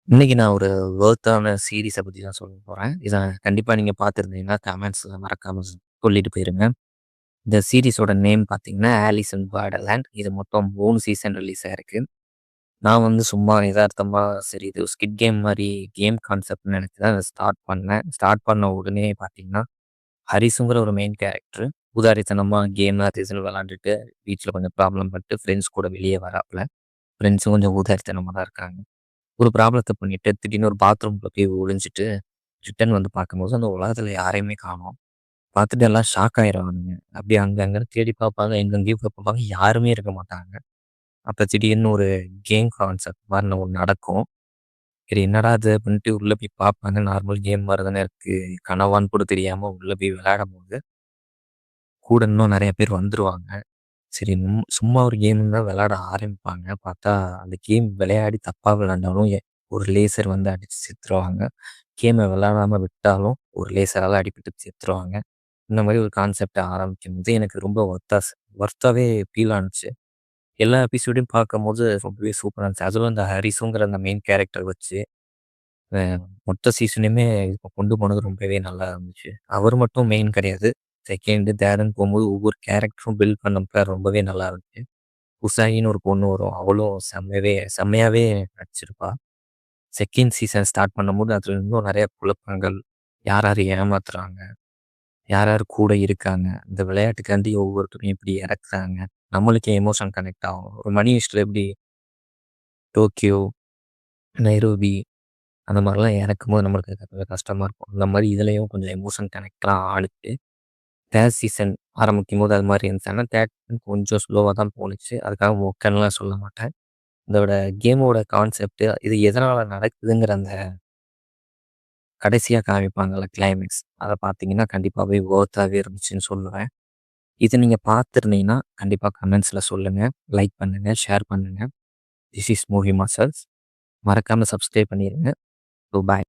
இன்னைக்கு நான் ஒரு வொர்த்தான சீரிஸ பத்தி தான் சொல்ல போறேன். இத கண்டிப்பா நீங்க பார்த்திருந்தீங்கன்னா, கமெண்ட்ஸ்ல மறக்காம சொல்லிட்டு போயிருங்க. இந்த சீரிஸோட நேம் பார்த்தீங்கன்னா, ஆலிஸ் இன் பார்டர்லேண்ட். இது மொத்தம் 3 சீசன் ரிலீஸ் ஆயிருக்கு. நான் வந்து சும்மா எதார்த்தமா சரி இது ஸ்கிட் கேம் மாரி கேம் கான்செப்ட்ன்னு நெனச்சு தான் அத ஸ்டார்ட் பண்ணேன். ஸ்டார்ட் பண்ண உடனே பார்த்தீங்கன்னா, ஹரிஸுங்கிற ஒரு மெயின் கேரக்டர் ஊதாரித்தனமா கேம் அது இதுன்னு விளையாண்டுட்டு, வீட்ல கொஞ்சம் ப்ராப்ளம் பட்டு ஃப்ரெண்ட்ஸ் கூட வெளிய வராப்ல. ஃப்ரெண்ட்ஸும் கொஞ்சம் ஊதாரித்தனமா தான் இருக்காங்க. ஒரு ப்ராப்ளத்த பண்ணிட்டு, திடீர்னு ஒரு பாத்ரூம்குள்ள போய் ஒளிஞ்சுட்டு, ரிட்டர்ன் வந்து பார்க்கும்போது, அந்த உலகத்துல யாரையுமே காணோம். பார்த்துட்டு எல்லாம் ஷாக் ஆயிருவானுங்க. அப்படியே அங்க அங்கன்னு தேடி பார்ப்பாங்க. எங்கெங்கேயோ போய் பார்ப்பாங்க. யாருமே இருக்க மாட்டாங்க. அப்ப திடீர்னு ஒரு கேம் கான்செப்ட் மாரி ஒண்ணு நடக்கும். சரி என்னடா இது அப்படின்ட்டு உள்ள போய் பார்ப்பாங்க. நார்மல் கேம் மாரி தானே இருக்கு. கனவான்னு கூட தெரியாம உள்ள போய் விளையாடும்போது, கூட இன்னும் நெறைய பேர் வந்துருவாங்க. சரி சும்மா ஒரு கேம்ன்னு தான் விளையாட ஆரம்பிப்பாங்க. பார்த்தா அந்த கேம் விளையாடி தப்பா விளையாண்டாலும் ஒரு லேசர் வந்து அடிச்சு செத்துருவாங்க. கேம விளையாடாம விட்டாலும் ஒரு லேசரால அடிபட்டு செத்துருவாங்க. இந்த மாரி ஒரு கான்செப்ட் ஆரம்பிக்கும்போது எனக்கு ரொம்ப ஒர்த்தாவே ஃபீல் ஆனுச்சு. எல்லா எபிசோடையும் பார்க்கும்போது ரொம்பவே சூப்பரா இருந்துச்சு. அதுவும் அந்த ஹரிஸுங்கிற அந்த மெயின் கேரக்டர் வச்சு அ மொத்த சீசனையுமே கொண்டு போனது ரொம்பவே நல்லா இருந்துச்சு. அவர் மட்டும் மெயின் கிடையாது. 2, 3ன்னு போம்போது ஒவ்வொரு கேரக்டரும் பில்ட் பண்ணப்ப ரொம்பவே நல்லா இருந்துச்சு. உசாயின்னு ஒரு பொண்ணு வரும். அவளும் செம்மையாவே நடிச்சிருப்பா. 2ண்ட் சீசன் ஸ்டார்ட் பண்ணும்போது அதுல இன்னும் நெறைய குழப்பங்கள். யார் யார் ஏமாத்துறாங்க? யார் யார் கூட இருக்காங்க? இந்த விளையாட்டுக்காண்டி ஒவ்வொருத்தரையும் எப்படி இறக்குறாங்க? நம்மளுக்கே எமோஷன் கனெக்ட் ஆகும். ஒரு மணி ஹெய்ஸ்ட்ல எப்படி டோக்கியோ, நைரோபி அந்த மாரிலாம் இறக்கும்போது நம்மளுக்கு கொஞ்சம் கஷ்டமா இருக்கும். அந்த மாரி இதுலயும் கொஞ்சம் எமோஷன் கனெக்ட்லாம் ஆனுச்சு. 3 சீசன் ஆரம்பிக்கும்போது அது மாரி இருந்துச்சு. ஆனா 3 கொஞ்சம் ஸ்லோவா தான் போணுச்சு. அதுக்காக மொக்கன்லாம் சொல்ல மாட்டேன். இதோட கேமோட கான்செப்ட் இது எதனால நடக்குதுங்கிற அந்த கடைசியா காமிப்பாங்கல்ல கிளைமேக்ஸ். அத பார்த்தீங்கன்னா, கண்டிப்பாவே வொர்த்தாவே இருந்துச்சுன்னு சொல்லுவேன். இத நீங்க பார்த்திருந்தீங்கன்னா, கண்டிப்பா கமெண்ட்ஸ்ல சொல்லுங்க. லைக் பண்ணுங்க, ஷேர் பண்ணுங்க. This is movie masters. மறக்காம சப்ஸ்கிரைப் பண்ணிருங்க. பாய்.